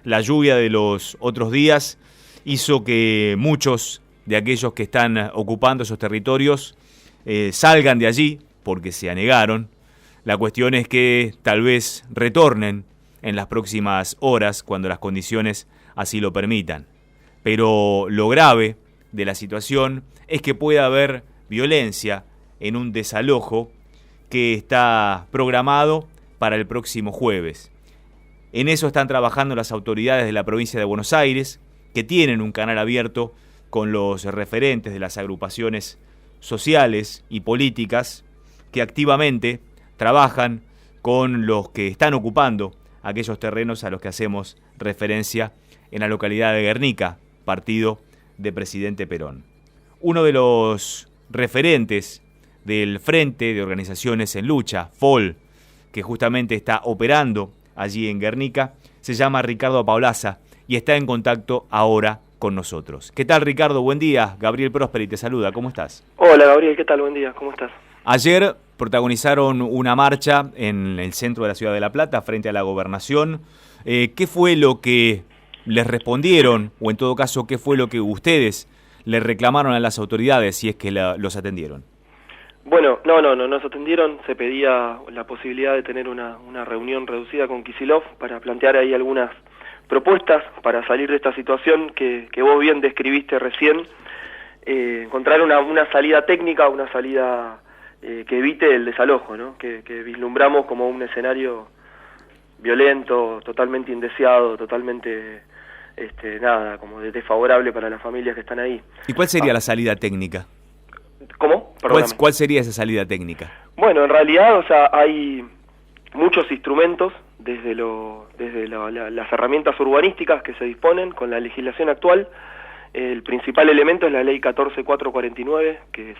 La lluvia de los otros días hizo que muchos de aquellos que están ocupando esos territorios salgan de allí porque se anegaron. La cuestión es que tal vez retornen en las próximas horas cuando las condiciones así lo permitan. Pero lo grave de la situación es que puede haber violencia en un desalojo que está programado para el próximo jueves. En eso están trabajando las autoridades de la provincia de Buenos Aires, que tienen un canal abierto con los referentes de las agrupaciones sociales y políticas que activamente trabajan con los que están ocupando aquellos terrenos a los que hacemos referencia en la localidad de Guernica, partido de Presidente Perón. Uno de los referentes del Frente de Organizaciones en Lucha, FOL, que justamente está operando allí en Guernica, se llama Ricardo Paolaza y está en contacto ahora con nosotros. ¿Qué tal, Ricardo? Buen día. Gabriel Prosperi te saluda. ¿Cómo estás? Hola, Gabriel. ¿Qué tal? Buen día. ¿Cómo estás? Ayer protagonizaron una marcha en el centro de la ciudad de La Plata frente a la gobernación. ¿Qué fue lo que les respondieron, o en todo caso, qué fue lo que ustedes le reclamaron a las autoridades si es que los atendieron? Bueno, no nos atendieron. Se pedía la posibilidad de tener una reunión reducida con Kicillof para plantear ahí algunas propuestas para salir de esta situación que vos bien describiste recién. Encontrar una salida técnica, una salida que evite el desalojo, ¿no? Que vislumbramos como un escenario violento, totalmente indeseado, totalmente como desfavorable para las familias que están ahí. ¿Y cuál sería la salida técnica? ¿Cómo? ¿Cuál sería esa salida técnica? Bueno, en realidad, hay muchos instrumentos desde las herramientas urbanísticas que se disponen con la legislación actual. El principal elemento es la ley 14449, que es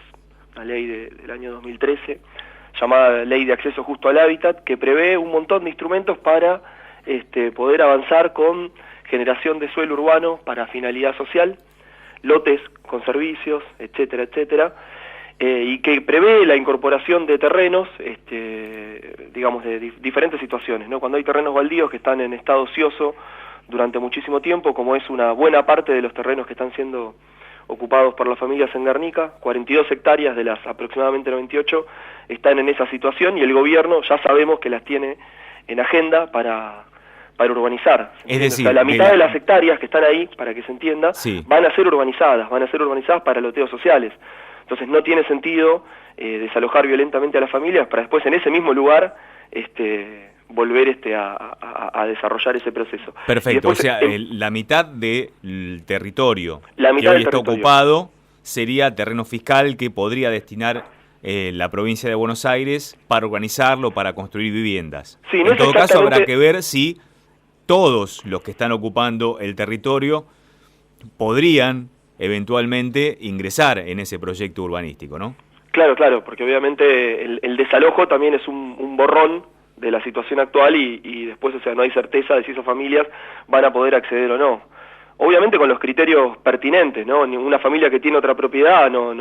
una ley del año 2013, llamada Ley de Acceso Justo al Hábitat, que prevé un montón de instrumentos para poder avanzar con generación de suelo urbano para finalidad social, lotes con servicios, etcétera, etcétera, y que prevé la incorporación de terrenos, digamos, de diferentes situaciones, ¿no? Cuando hay terrenos baldíos que están en estado ocioso durante muchísimo tiempo, como es una buena parte de los terrenos que están siendo ocupados por las familias en Guernica, 42 hectáreas de las aproximadamente 98 están en esa situación y el gobierno ya sabemos que las tiene en agenda para urbanizar. Es decir, la mitad de las hectáreas que están ahí, para que se entienda, sí, van a ser urbanizadas para loteos sociales. Entonces no tiene sentido desalojar violentamente a las familias para después en ese mismo lugar volver a desarrollar ese proceso. Perfecto, Después, o sea, la mitad del territorio que hoy está ocupado sería terreno fiscal que podría destinar la provincia de Buenos Aires para urbanizarlo, para construir viviendas. Sí, no en todo caso habrá que ver si todos los que están ocupando el territorio podrían eventualmente ingresar en ese proyecto urbanístico, ¿no? Claro, porque obviamente el desalojo también es un borrón de la situación actual y después, no hay certeza de si esas familias van a poder acceder o no. Obviamente con los criterios pertinentes, ¿no? Ninguna familia que tiene otra propiedad no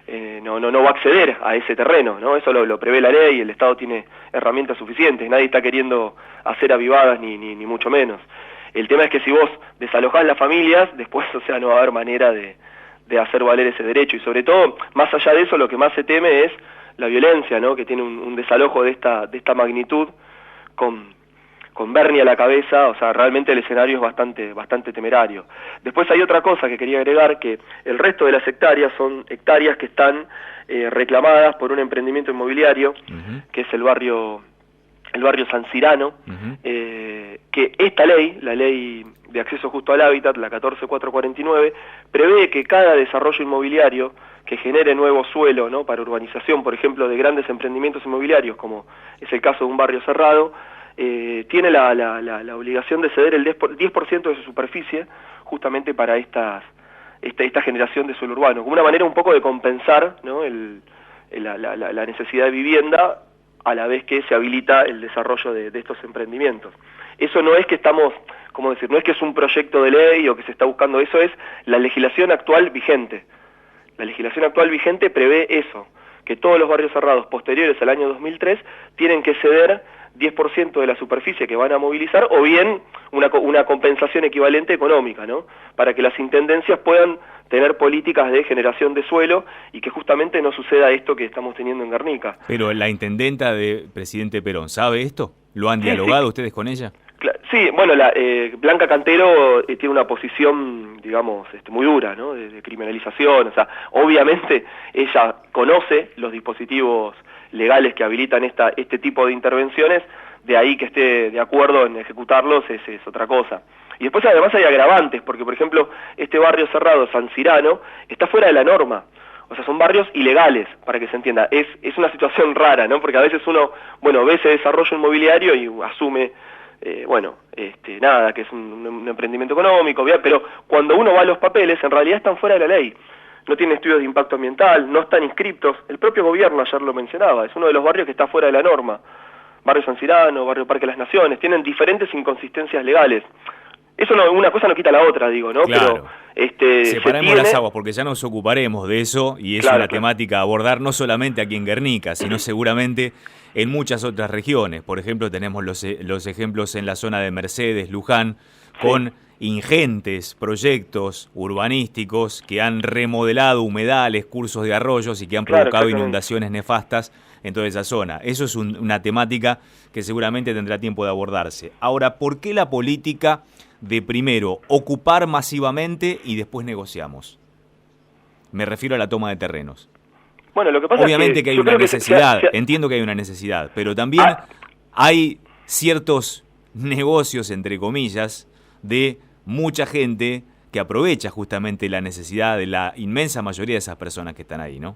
va a acceder a ese terreno, ¿no? Eso lo prevé la ley y el Estado tiene herramientas suficientes. Nadie está queriendo hacer avivadas ni mucho menos. El tema es que si vos desalojás las familias, después, no va a haber manera de hacer valer ese derecho. Y sobre todo, más allá de eso, lo que más se teme es la violencia, ¿no? Que tiene un desalojo de esta magnitud con Bernie a la cabeza. Realmente el escenario es bastante temerario. Después hay otra cosa que quería agregar, que el resto de las hectáreas son hectáreas que están reclamadas por un emprendimiento inmobiliario, que es el barrio San Cirano, que esta ley, la ley de acceso justo al hábitat, la 14449, prevé que cada desarrollo inmobiliario que genere nuevo suelo, ¿no? Para urbanización, por ejemplo, de grandes emprendimientos inmobiliarios, como es el caso de un barrio cerrado, tiene la obligación de ceder el 10% de su superficie justamente para esta generación de suelo urbano, como una manera un poco de compensar, ¿no? la necesidad de vivienda a la vez que se habilita el desarrollo de estos emprendimientos. Eso no es que estamos, no es que es un proyecto de ley o que se está buscando, eso es la legislación actual vigente. La legislación actual vigente prevé eso, que todos los barrios cerrados posteriores al año 2003 tienen que ceder 10% de la superficie que van a movilizar, o bien una compensación equivalente económica, ¿no? Para que las intendencias puedan tener políticas de generación de suelo y que justamente no suceda esto que estamos teniendo en Guernica. Pero la intendenta de presidente Perón, ¿sabe esto? ¿Lo han dialogado ustedes con ella? Sí, bueno, Blanca Cantero tiene una posición, digamos, muy dura, ¿no? De criminalización, o sea, obviamente ella conoce los dispositivos legales que habilitan este tipo de intervenciones, de ahí que esté de acuerdo en ejecutarlos es otra cosa. Y después además hay agravantes, porque por ejemplo, este barrio cerrado, San Cirano, está fuera de la norma. O sea, son barrios ilegales, para que se entienda. Es una situación rara, ¿no? Porque a veces uno, ve ese desarrollo inmobiliario y asume, que es un emprendimiento económico, pero cuando uno va a los papeles, en realidad están fuera de la ley. No tienen estudios de impacto ambiental, no están inscriptos. El propio gobierno ayer lo mencionaba, es uno de los barrios que está fuera de la norma. Barrio San Cirano, Barrio Parque de las Naciones, tienen diferentes inconsistencias legales. Eso una cosa no quita la otra, digo, ¿no? Claro. Pero separemos las aguas, porque ya nos ocuparemos de eso, y es una temática a abordar no solamente aquí en Guernica, sino seguramente en muchas otras regiones. Por ejemplo, tenemos los ejemplos en la zona de Mercedes, Luján, con ingentes proyectos urbanísticos que han remodelado humedales, cursos de arroyos y que han provocado inundaciones nefastas en toda esa zona. Eso es una temática que seguramente tendrá tiempo de abordarse. Ahora, ¿por qué la política de primero ocupar masivamente y después negociamos? Me refiero a la toma de terrenos. Bueno, lo que pasa obviamente que hay una necesidad, entiendo que hay una necesidad, pero también hay ciertos negocios, entre comillas, de mucha gente que aprovecha justamente la necesidad de la inmensa mayoría de esas personas que están ahí, ¿no?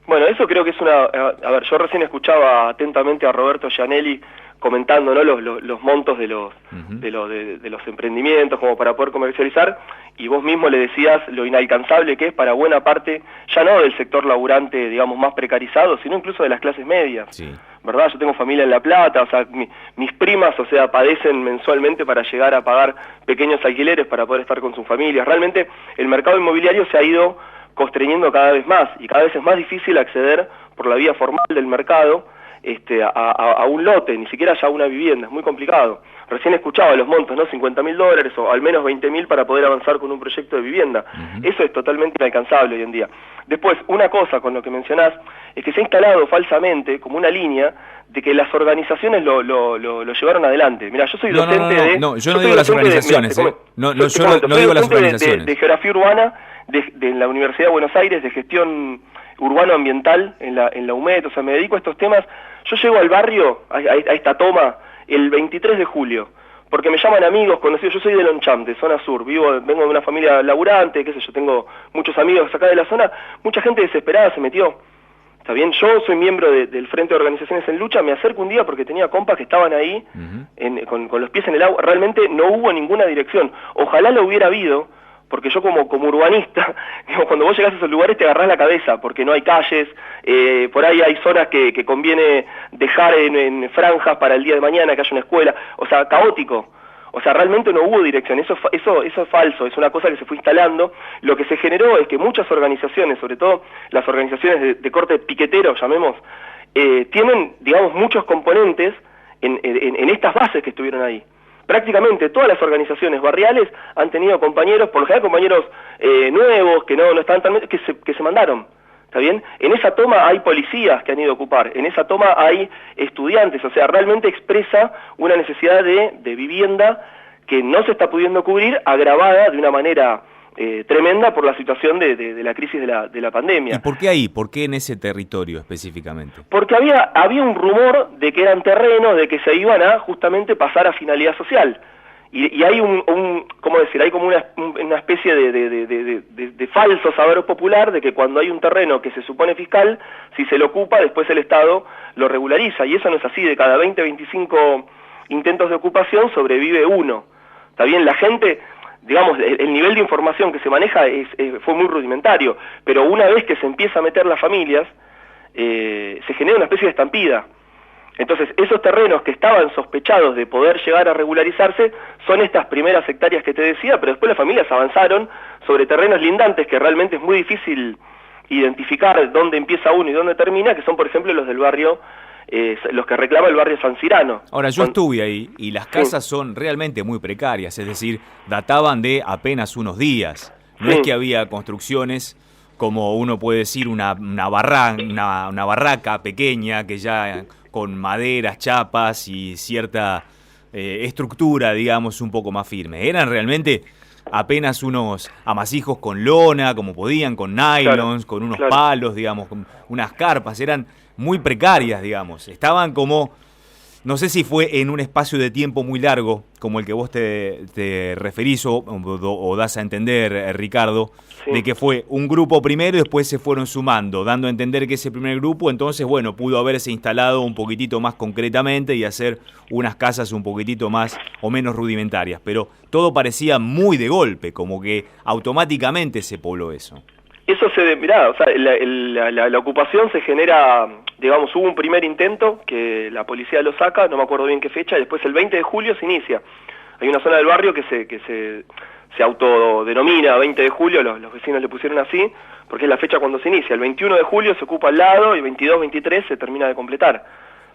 Bueno, eso creo que es a ver, yo recién escuchaba atentamente a Roberto Gianelli comentando, ¿no? los montos de los emprendimientos como para poder comercializar, y vos mismo le decías lo inalcanzable que es para buena parte, ya no del sector laburante, digamos, más precarizado, sino incluso de las clases medias. Sí. ¿Verdad? Yo tengo familia en La Plata, o sea, mis primas, o sea, padecen mensualmente para llegar a pagar pequeños alquileres para poder estar con sus familias. Realmente el mercado inmobiliario se ha ido constreñiendo cada vez más, y cada vez es más difícil acceder por la vía formal del mercado a un lote, ni siquiera ya a una vivienda, es muy complicado. Recién escuchaba los montos, ¿no? $50.000 o al menos 20.000 para poder avanzar con un proyecto de vivienda. Eso es totalmente inalcanzable hoy en día. Después, una cosa con lo que mencionás, es que se ha instalado falsamente como una línea de que las organizaciones lo llevaron adelante. Mirá, yo soy docente yo no digo las organizaciones, yo no digo las organizaciones. De geografía urbana de la Universidad de Buenos Aires, de gestión urbano-ambiental en la UMED, o sea, me dedico a estos temas. Yo llego al barrio, a esta toma, el 23 de julio, porque me llaman amigos, conocidos. Yo soy de Lonchamp, de zona sur, vengo de una familia laburante, qué sé yo, tengo muchos amigos acá de la zona, mucha gente desesperada se metió. Está bien, yo soy miembro del Frente de Organizaciones en Lucha, me acerco un día porque tenía compas que estaban ahí con los pies en el agua. Realmente no hubo ninguna dirección. Ojalá lo hubiera habido, porque yo como urbanista, digo, cuando vos llegás a esos lugares te agarrás la cabeza, porque no hay calles, por ahí hay zonas que conviene dejar en franjas para el día de mañana, que haya una escuela, o sea, caótico. O sea, realmente no hubo dirección, eso es falso, es una cosa que se fue instalando. Lo que se generó es que muchas organizaciones, sobre todo las organizaciones de corte piquetero, llamemos, tienen, digamos, muchos componentes en estas bases que estuvieron ahí. Prácticamente todas las organizaciones barriales han tenido compañeros, por lo general compañeros nuevos, que no estaban tan... que se mandaron. ¿Está bien? En esa toma hay policías que han ido a ocupar, en esa toma hay estudiantes, o sea, realmente expresa una necesidad de vivienda que no se está pudiendo cubrir, agravada de una manera tremenda por la situación de la crisis de la pandemia. ¿Y por qué ahí? ¿Por qué en ese territorio específicamente? Porque había un rumor de que eran terrenos, de que se iban a justamente pasar a finalidad social. Y hay ¿cómo decir? Hay como una especie de falso saber popular de que cuando hay un terreno que se supone fiscal, si se lo ocupa, después el Estado lo regulariza. Y eso no es así, de cada 20, 25 intentos de ocupación sobrevive uno. ¿Está bien? La gente, digamos, el nivel de información que se maneja fue muy rudimentario, pero una vez que se empieza a meter las familias, se genera una especie de estampida. Entonces, esos terrenos que estaban sospechados de poder llegar a regularizarse son estas primeras hectáreas que te decía, pero después las familias avanzaron sobre terrenos lindantes que realmente es muy difícil identificar dónde empieza uno y dónde termina, que son, por ejemplo, los del barrio los que reclama el barrio San Cirano. Ahora, yo estuve ahí y las casas son realmente muy precarias, es decir, databan de apenas unos días. No es que había construcciones como uno puede decir una barraca pequeña que ya con maderas, chapas y cierta estructura, digamos, un poco más firme. Eran realmente apenas unos amasijos con lona, como podían, con nylons, con unos palos, digamos, con unas carpas. Eran muy precarias, digamos. Estaban como, no sé si fue en un espacio de tiempo muy largo, como el que vos te referís o das a entender, Ricardo, de que fue un grupo primero y después se fueron sumando, dando a entender que ese primer grupo, entonces, bueno, pudo haberse instalado un poquitito más concretamente y hacer unas casas un poquitito más o menos rudimentarias. Pero todo parecía muy de golpe, como que automáticamente se pobló eso. Eso mirá, o sea, la ocupación se genera, digamos, hubo un primer intento que la policía lo saca, no me acuerdo bien qué fecha, y después el 20 de julio se inicia. Hay una zona del barrio que se autodenomina 20 de julio, los vecinos le pusieron así, porque es la fecha cuando se inicia. El 21 de julio se ocupa al lado y 22, 23 se termina de completar.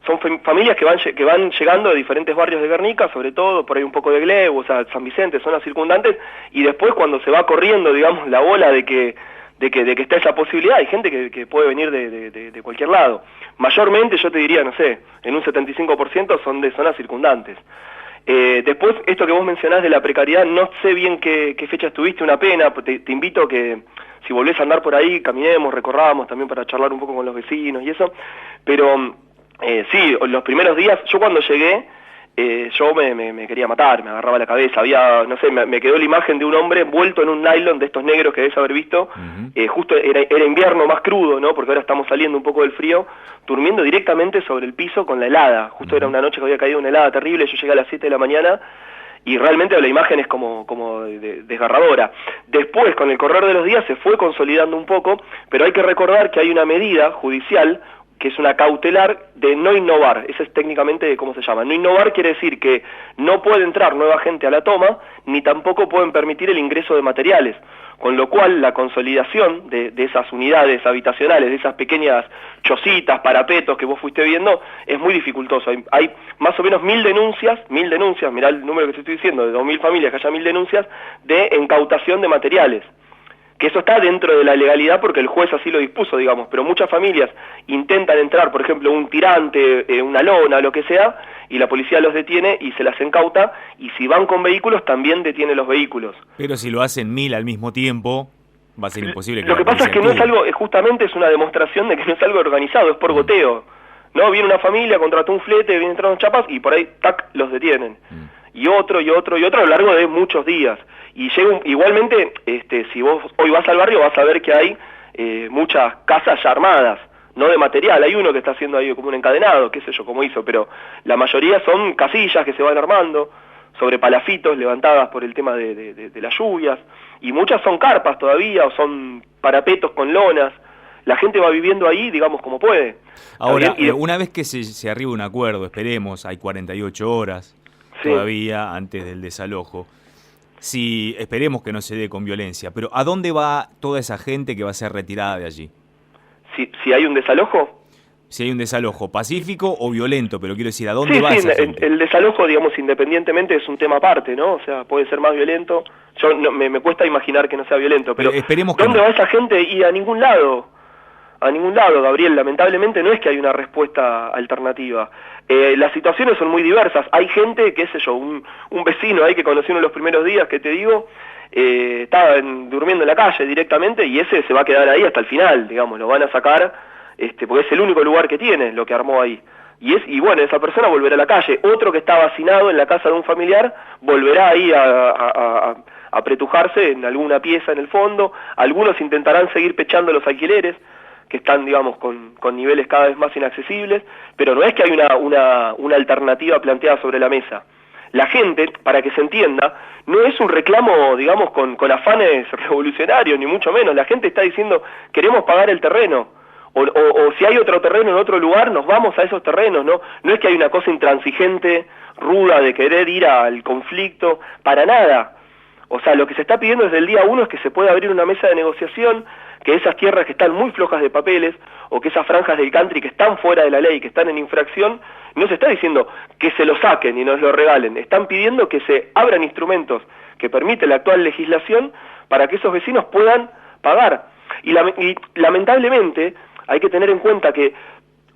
Son familias que van llegando de diferentes barrios de Guernica, sobre todo por ahí un poco de Glebo, o sea, San Vicente, zonas circundantes, y después cuando se va corriendo, digamos, la bola de que está esa posibilidad, hay gente que puede venir de cualquier lado. Mayormente, yo te diría, no sé, en un 75% son de zonas circundantes. Después, esto que vos mencionás de la precariedad, no sé bien qué fecha estuviste, una pena, te invito a que si volvés a andar por ahí, caminemos, recorramos también para charlar un poco con los vecinos y eso, pero sí, los primeros días, yo cuando llegué, yo me quería matar, me agarraba la cabeza, había, no sé, me quedó la imagen de un hombre envuelto en un nylon de estos negros que debes haber visto, justo era invierno más crudo, ¿no? Porque ahora estamos saliendo un poco del frío, durmiendo directamente sobre el piso con la helada, justo era una noche que había caído una helada terrible, yo llegué a las 7 de la mañana y realmente la imagen es como desgarradora. Después, con el correr de los días, se fue consolidando un poco, pero hay que recordar que hay una medida judicial que es una cautelar de no innovar, ese es técnicamente cómo se llama. No innovar quiere decir que no puede entrar nueva gente a la toma, ni tampoco pueden permitir el ingreso de materiales, con lo cual la consolidación de esas unidades habitacionales, de esas pequeñas chocitas, parapetos que vos fuiste viendo, es muy dificultoso. Hay más o menos 1000 denuncias, mirá el número que te estoy diciendo, de 2000 familias que haya 1000 denuncias de incautación de materiales. Que eso está dentro de la legalidad porque el juez así lo dispuso, digamos, pero muchas familias intentan entrar, por ejemplo, un tirante, una lona, lo que sea, y la policía los detiene y se las incauta, y si van con vehículos, también detiene los vehículos. Pero si lo hacen 1000 al mismo tiempo, va a ser imposible. Lo que pasa es que no es algo, justamente es una demostración de que no es algo organizado, es por goteo. ¿No? Viene una familia, contrató un flete, vienen entrando chapas, y por ahí, tac, los detienen. Y otro, a lo largo de muchos días. Y igualmente, si vos hoy vas al barrio, vas a ver que hay muchas casas ya armadas, no de material. Hay uno que está haciendo ahí como un encadenado, qué sé yo cómo hizo, pero la mayoría son casillas que se van armando sobre palafitos levantadas por el tema de las lluvias, y muchas son carpas todavía, o son parapetos con lonas. La gente va viviendo ahí, digamos, como puede. Ahora, una vez que se arriba un acuerdo, esperemos, hay 48 horas todavía antes del desalojo. Si esperemos que no se dé con violencia, pero ¿a dónde va toda esa gente que va a ser retirada de allí? Si hay un desalojo. Si hay un desalojo pacífico o violento, pero quiero decir, ¿a dónde va esa gente? El desalojo, digamos, independientemente es un tema aparte, ¿no? O sea, puede ser más violento. Yo me cuesta imaginar que no sea violento, pero esperemos que ¿dónde va esa gente? Y a ningún lado. A ningún lado, Gabriel. Lamentablemente no es que hay una respuesta alternativa. Las situaciones son muy diversas. Hay gente, qué sé yo, un vecino ahí que conocí uno de los primeros días, que te digo, estaba durmiendo en la calle directamente, y ese se va a quedar ahí hasta el final, digamos, lo van a sacar, porque es el único lugar que tiene, lo que armó ahí. Y bueno, esa persona volverá a la calle. Otro que estaba hacinado en la casa de un familiar volverá ahí a apretujarse en alguna pieza en el fondo. Algunos intentarán seguir pechando los alquileres, que están, digamos, con niveles cada vez más inaccesibles, pero no es que hay una alternativa planteada sobre la mesa. La gente, para que se entienda, no es un reclamo, digamos, con afanes revolucionarios, ni mucho menos. La gente está diciendo, queremos pagar el terreno, o si hay otro terreno en otro lugar, nos vamos a esos terrenos, ¿no? No es que hay una cosa intransigente, ruda, de querer ir al conflicto, para nada. O sea, lo que se está pidiendo desde el día 1 es que se pueda abrir una mesa de negociación, que esas tierras que están muy flojas de papeles, o que esas franjas del country que están fuera de la ley, que están en infracción, no se está diciendo que se lo saquen y nos lo regalen, están pidiendo que se abran instrumentos que permite la actual legislación para que esos vecinos puedan pagar. Y lamentablemente hay que tener en cuenta que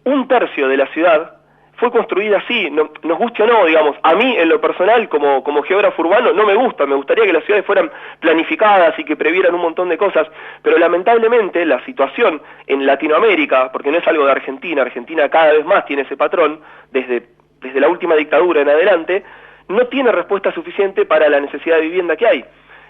1/3 de la ciudad fue construida así, nos guste o no, digamos. A mí, en lo personal, como geógrafo urbano, no me gusta, me gustaría que las ciudades fueran planificadas y que previeran un montón de cosas, pero lamentablemente la situación en Latinoamérica, porque no es algo de Argentina, Argentina cada vez más tiene ese patrón, desde la última dictadura en adelante, no tiene respuesta suficiente para la necesidad de vivienda que hay.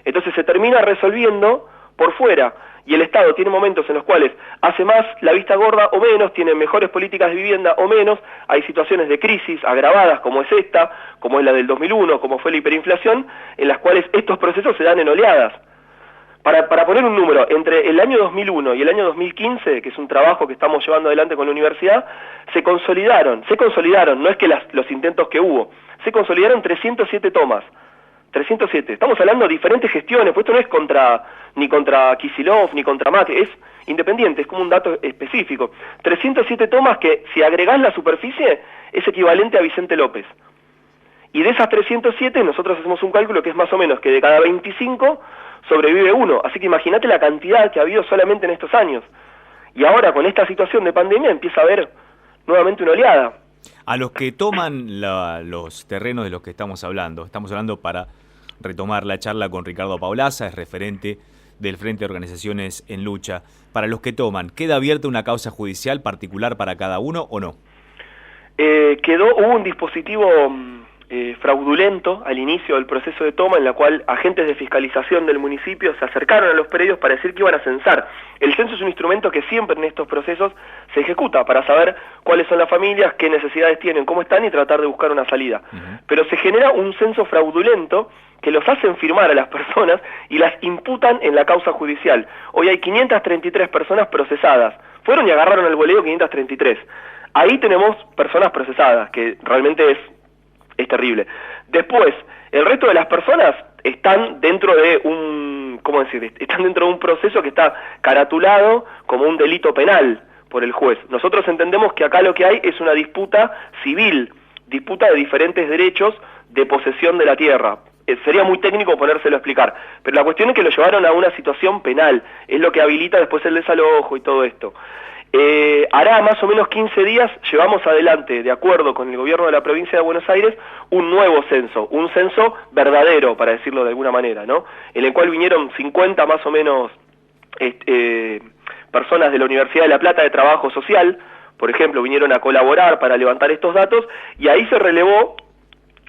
Entonces se termina resolviendo por fuera, y el Estado tiene momentos en los cuales hace más la vista gorda o menos, tiene mejores políticas de vivienda o menos, hay situaciones de crisis agravadas como es esta, como es la del 2001, como fue la hiperinflación, en las cuales estos procesos se dan en oleadas. Para poner un número, entre el año 2001 y el año 2015, que es un trabajo que estamos llevando adelante con la universidad, se consolidaron, no es que los intentos que hubo, se consolidaron 307 tomas. 307. Estamos hablando de diferentes gestiones, pues esto no es ni contra Kicillof, ni contra Macri, es independiente, es como un dato específico. 307 tomas que, si agregás la superficie, es equivalente a Vicente López. Y de esas 307, nosotros hacemos un cálculo que es más o menos que de cada 25 sobrevive uno. Así que imagínate la cantidad que ha habido solamente en estos años. Y ahora, con esta situación de pandemia, empieza a haber nuevamente una oleada. A los que toman los terrenos de los que estamos hablando para retomar la charla con Ricardo Paulaza, es referente del Frente de Organizaciones en Lucha. Para los que toman, ¿queda abierta una causa judicial particular para cada uno o no? Hubo un dispositivo fraudulento al inicio del proceso de toma, en la cual agentes de fiscalización del municipio se acercaron a los predios para decir que iban a censar. El censo es un instrumento que siempre en estos procesos se ejecuta para saber cuáles son las familias, qué necesidades tienen, cómo están y tratar de buscar una salida. Pero se genera un censo fraudulento que los hacen firmar a las personas y las imputan en la causa judicial. Hoy hay 533 personas procesadas. Fueron y agarraron el boleo 533. Ahí tenemos personas procesadas, que realmente es terrible. Después, el resto de las personas están dentro de están dentro de un proceso que está caratulado como un delito penal por el juez. Nosotros entendemos que acá lo que hay es una disputa civil, disputa de diferentes derechos de posesión de la tierra. Sería muy técnico ponérselo a explicar, pero la cuestión es que lo llevaron a una situación penal, es lo que habilita después el desalojo y todo esto. Hará más o menos 15 días llevamos adelante, de acuerdo con el gobierno de la provincia de Buenos Aires, un nuevo censo, un censo verdadero, para decirlo de alguna manera, ¿no? En el cual vinieron 50 más o menos personas de la Universidad de La Plata de Trabajo Social, por ejemplo, vinieron a colaborar para levantar estos datos, y ahí se relevó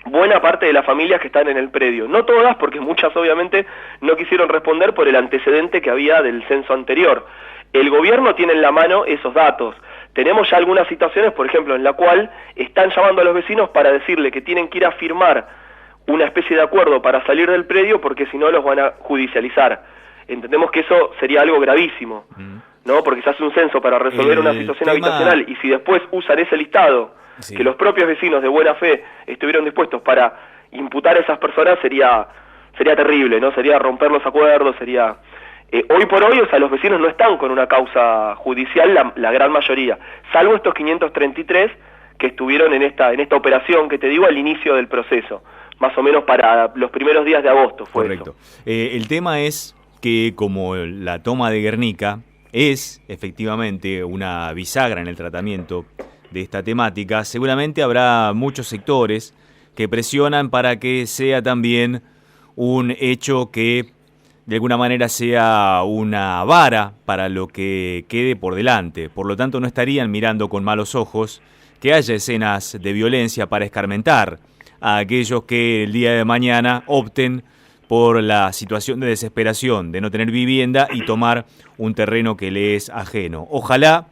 buena parte de las familias que están en el predio. No todas, porque muchas obviamente no quisieron responder por el antecedente que había del censo anterior. El gobierno tiene en la mano esos datos. Tenemos ya algunas situaciones, por ejemplo, en la cual están llamando a los vecinos para decirle que tienen que ir a firmar una especie de acuerdo para salir del predio porque si no los van a judicializar. Entendemos que eso sería algo gravísimo, ¿no? Porque se hace un censo para resolver una situación habitacional y si después usan ese listado que los propios vecinos de buena fe estuvieron dispuestos para imputar a esas personas, sería terrible, ¿no? Sería romper los acuerdos, sería... hoy por hoy, o sea, los vecinos no están con una causa judicial, la gran mayoría, salvo estos 533 que estuvieron en esta operación que te digo al inicio del proceso, más o menos para los primeros días de agosto fue. Correcto. El tema es que como la toma de Guernica es efectivamente una bisagra en el tratamiento de esta temática, seguramente habrá muchos sectores que presionan para que sea también un hecho que de alguna manera sea una vara para lo que quede por delante. Por lo tanto, no estarían mirando con malos ojos que haya escenas de violencia para escarmentar a aquellos que el día de mañana opten por la situación de desesperación, de no tener vivienda y tomar un terreno que le es ajeno. Ojalá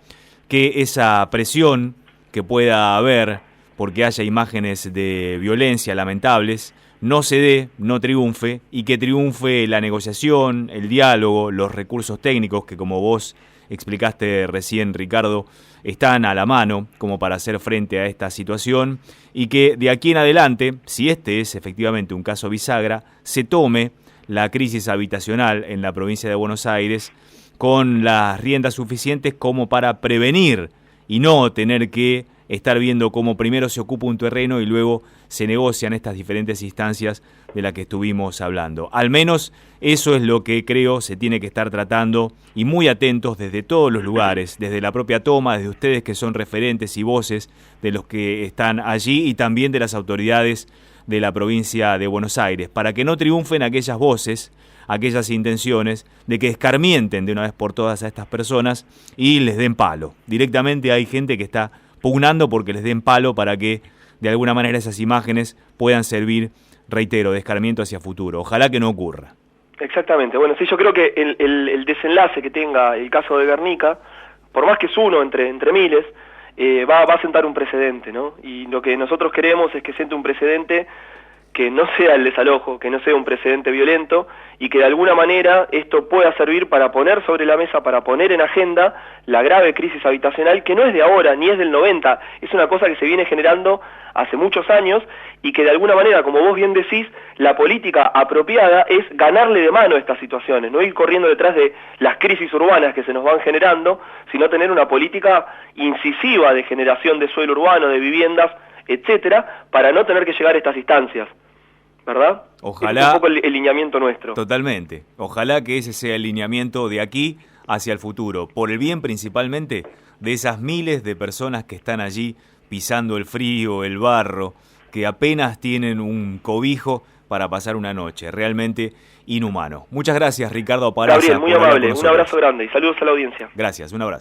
que esa presión que pueda haber porque haya imágenes de violencia lamentables no se dé, no triunfe, y que triunfe la negociación, el diálogo, los recursos técnicos que, como vos explicaste recién, Ricardo, están a la mano como para hacer frente a esta situación, y que de aquí en adelante, si este es efectivamente un caso bisagra, se tome la crisis habitacional en la provincia de Buenos Aires con las riendas suficientes como para prevenir y no tener que estar viendo cómo primero se ocupa un terreno y luego se negocian estas diferentes instancias de las que estuvimos hablando. Al menos eso es lo que creo se tiene que estar tratando y muy atentos desde todos los lugares, desde la propia toma, desde ustedes que son referentes y voces de los que están allí y también de las autoridades de la provincia de Buenos Aires, para que no triunfen aquellas voces, aquellas intenciones de que escarmienten de una vez por todas a estas personas y les den palo. Directamente hay gente que está pugnando porque les den palo para que de alguna manera esas imágenes puedan servir, reitero, de escarmiento hacia futuro. Ojalá que no ocurra. Exactamente. Bueno, sí, yo creo que el desenlace que tenga el caso de Guernica, por más que es uno entre miles, va a sentar un precedente, ¿no? Y lo que nosotros queremos es que siente un precedente que no sea el desalojo, que no sea un precedente violento y que de alguna manera esto pueda servir para poner sobre la mesa, para poner en agenda la grave crisis habitacional que no es de ahora, ni es del 90, es una cosa que se viene generando hace muchos años y que de alguna manera, como vos bien decís, la política apropiada es ganarle de mano a estas situaciones, no ir corriendo detrás de las crisis urbanas que se nos van generando, sino tener una política incisiva de generación de suelo urbano, de viviendas, etcétera, para no tener que llegar a estas instancias, ¿verdad? Ojalá. Es un poco el lineamiento nuestro. Totalmente. Ojalá que ese sea el lineamiento de aquí hacia el futuro, por el bien principalmente de esas miles de personas que están allí pisando el frío, el barro, que apenas tienen un cobijo para pasar una noche. Realmente inhumano. Muchas gracias, Ricardo Palaza. Gabriel, muy amable. Un abrazo grande y saludos a la audiencia. Gracias, un abrazo.